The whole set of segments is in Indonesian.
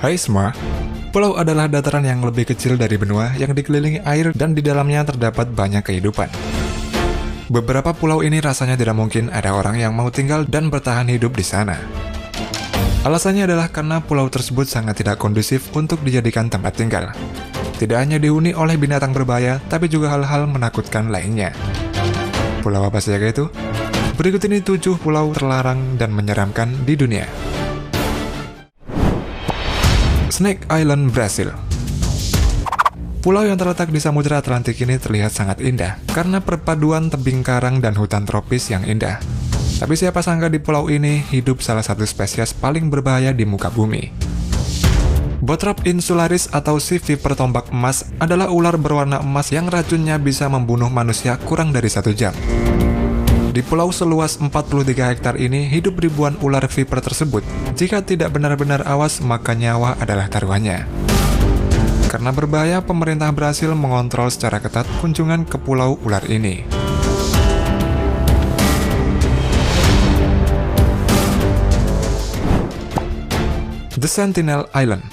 Hai semua, pulau adalah dataran yang lebih kecil dari benua yang dikelilingi air dan di dalamnya terdapat banyak kehidupan. Beberapa pulau ini rasanya tidak mungkin ada orang yang mau tinggal dan bertahan hidup di sana. Alasannya adalah karena pulau tersebut sangat tidak kondusif untuk dijadikan tempat tinggal. Tidak hanya dihuni oleh binatang berbahaya, tapi juga hal-hal menakutkan lainnya. Pulau apa saja itu? Berikut ini 7 pulau terlarang dan menyeramkan di dunia. Snake Island, Brasil. Pulau yang terletak di Samudra Atlantik ini terlihat sangat indah karena perpaduan tebing karang dan hutan tropis yang indah. Tapi siapa sangka di pulau ini hidup salah satu spesies paling berbahaya di muka bumi. Botrop insularis atau sea viper tombak emas adalah ular berwarna emas yang racunnya bisa membunuh manusia kurang dari 1 jam. Di pulau seluas 43 hektar ini hidup ribuan ular viper tersebut. Jika tidak benar-benar awas, maka nyawa adalah taruhannya. Karena berbahaya, pemerintah berhasil mengontrol secara ketat kunjungan ke pulau ular ini. The Sentinel Island.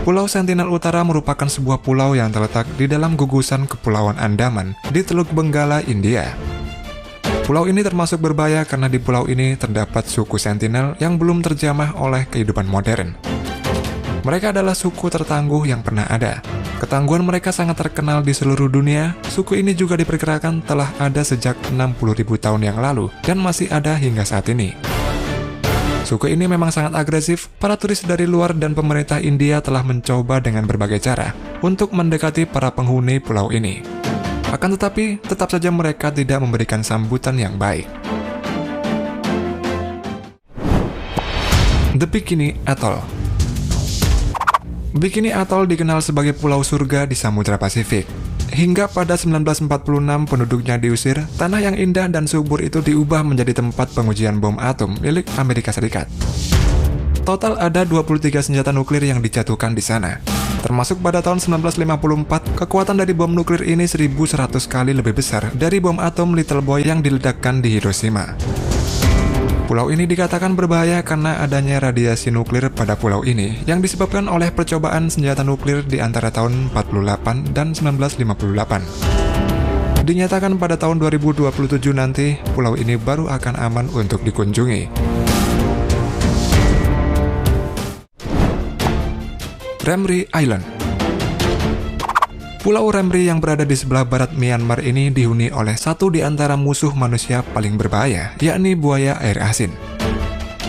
Pulau Sentinel Utara merupakan sebuah pulau yang terletak di dalam gugusan Kepulauan Andaman di Teluk Benggala, India. Pulau ini termasuk berbahaya karena di pulau ini terdapat suku Sentinel yang belum terjamah oleh kehidupan modern. Mereka adalah suku tertangguh yang pernah ada. Ketangguhan mereka sangat terkenal di seluruh dunia. Suku ini juga diperkirakan telah ada sejak 60.000 tahun yang lalu dan masih ada hingga saat ini. Suku ini memang sangat agresif. Para turis dari luar dan pemerintah India telah mencoba dengan berbagai cara untuk mendekati para penghuni pulau ini. Akan tetapi, tetap saja mereka tidak memberikan sambutan yang baik. The Bikini Atoll. Bikini Atoll dikenal sebagai pulau surga di Samudra Pasifik. Hingga pada 1946 penduduknya diusir, tanah yang indah dan subur itu diubah menjadi tempat pengujian bom atom milik Amerika Serikat. Total ada 23 senjata nuklir yang dijatuhkan di sana. Termasuk pada tahun 1954, kekuatan dari bom nuklir ini 1.100 kali lebih besar dari bom atom Little Boy yang diledakkan di Hiroshima. Pulau ini dikatakan berbahaya karena adanya radiasi nuklir pada pulau ini yang disebabkan oleh percobaan senjata nuklir di antara tahun 48 dan 1958. Dinyatakan pada tahun 2027 nanti, pulau ini baru akan aman untuk dikunjungi. Remri Island. Pulau Remri yang berada di sebelah barat Myanmar ini dihuni oleh satu di antara musuh manusia paling berbahaya, yakni buaya air asin.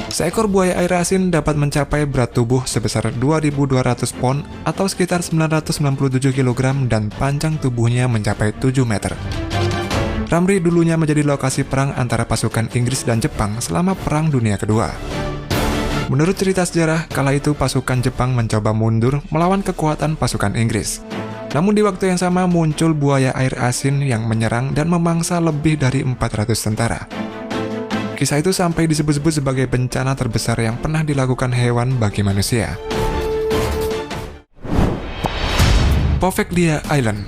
Seekor buaya air asin dapat mencapai berat tubuh sebesar 2.200 pon atau sekitar 997 kg dan panjang tubuhnya mencapai 7 meter. Remri dulunya menjadi lokasi perang antara pasukan Inggris dan Jepang selama Perang Dunia Kedua. Menurut cerita sejarah, kala itu pasukan Jepang mencoba mundur melawan kekuatan pasukan Inggris. Namun di waktu yang sama muncul buaya air asin yang menyerang dan memangsa lebih dari 400 tentara. Kisah itu sampai disebut-sebut sebagai bencana terbesar yang pernah dilakukan hewan bagi manusia. Poveglia Island.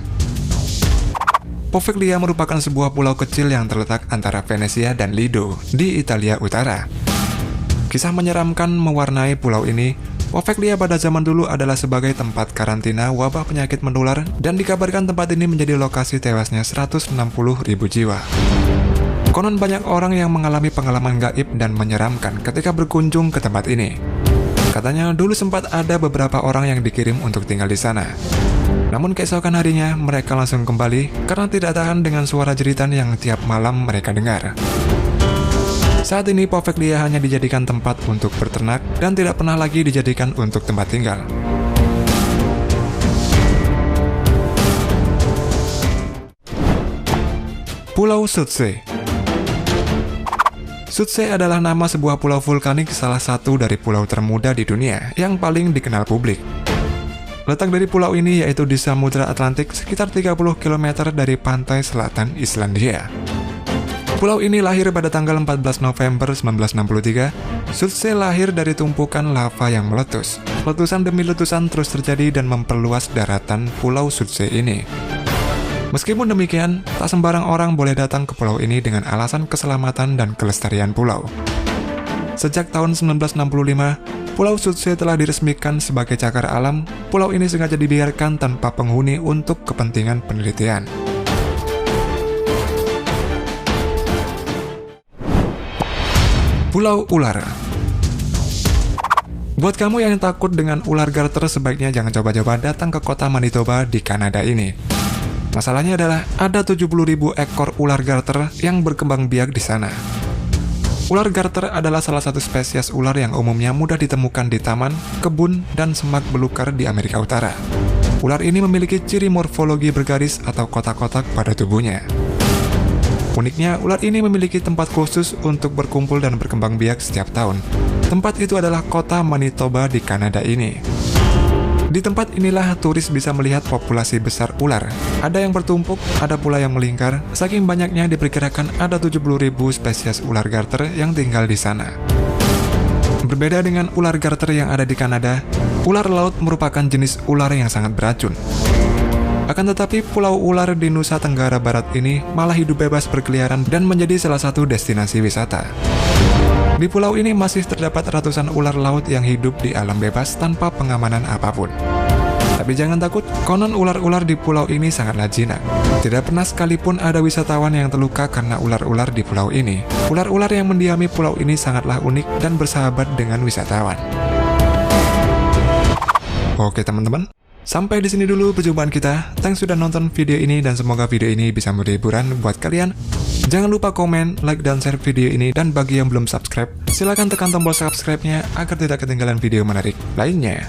Poveglia merupakan sebuah pulau kecil yang terletak antara Venesia dan Lido di Italia Utara. Kisah menyeramkan mewarnai pulau ini. Poveglia pada zaman dulu adalah sebagai tempat karantina wabah penyakit menular dan dikabarkan tempat ini menjadi lokasi tewasnya 160.000 jiwa. Konon banyak orang yang mengalami pengalaman gaib dan menyeramkan ketika berkunjung ke tempat ini. Katanya dulu sempat ada beberapa orang yang dikirim untuk tinggal di sana. Namun keesokan harinya mereka langsung kembali karena tidak tahan dengan suara jeritan yang tiap malam mereka dengar. Saat ini Poveglia hanya dijadikan tempat untuk berternak dan tidak pernah lagi dijadikan untuk tempat tinggal. Pulau Surtsey. Surtsey adalah nama sebuah pulau vulkanik salah satu dari pulau termuda di dunia yang paling dikenal publik. Letak dari pulau ini yaitu di Samudra Atlantik sekitar 30 km dari pantai selatan Islandia. Pulau ini lahir pada tanggal 14 November 1963. Surtsey lahir dari tumpukan lava yang meletus. Letusan demi letusan terus terjadi dan memperluas daratan Pulau Surtsey ini. Meskipun demikian, tak sembarang orang boleh datang ke pulau ini dengan alasan keselamatan dan kelestarian pulau. Sejak tahun 1965, Pulau Sutse telah diresmikan sebagai cagar alam. Pulau ini sengaja dibiarkan tanpa penghuni untuk kepentingan penelitian. Pulau Ular. Buat kamu yang takut dengan ular garter, sebaiknya jangan coba-coba datang ke kota Manitoba di Kanada ini. Masalahnya adalah ada 70.000 ekor ular garter yang berkembang biak di sana. Ular garter adalah salah satu spesies ular yang umumnya mudah ditemukan di taman, kebun, dan semak belukar di Amerika Utara. Ular ini memiliki ciri morfologi bergaris atau kotak-kotak pada tubuhnya. Uniknya, ular ini memiliki tempat khusus untuk berkumpul dan berkembang biak setiap tahun. Tempat itu adalah kota Manitoba di Kanada ini. Di tempat inilah turis bisa melihat populasi besar ular. Ada yang bertumpuk, ada pula yang melingkar. Saking banyaknya diperkirakan ada 70.000 spesies ular garter yang tinggal di sana. Berbeda dengan ular garter yang ada di Kanada, ular laut merupakan jenis ular yang sangat beracun. Akan tetapi, pulau ular di Nusa Tenggara Barat ini malah hidup bebas berkeliaran dan menjadi salah satu destinasi wisata. Di pulau ini masih terdapat ratusan ular laut yang hidup di alam bebas tanpa pengamanan apapun. Tapi jangan takut, konon ular-ular di pulau ini sangatlah jinak. Tidak pernah sekalipun ada wisatawan yang terluka karena ular-ular di pulau ini. Ular-ular yang mendiami pulau ini sangatlah unik dan bersahabat dengan wisatawan. Oke teman-teman, sampai di sini dulu perjumpaan kita. Thanks sudah nonton video ini dan semoga video ini bisa menjadi hiburan buat kalian. Jangan lupa komen, like, dan share video ini. Dan bagi yang belum subscribe, silahkan tekan tombol subscribe-nya agar tidak ketinggalan video menarik lainnya.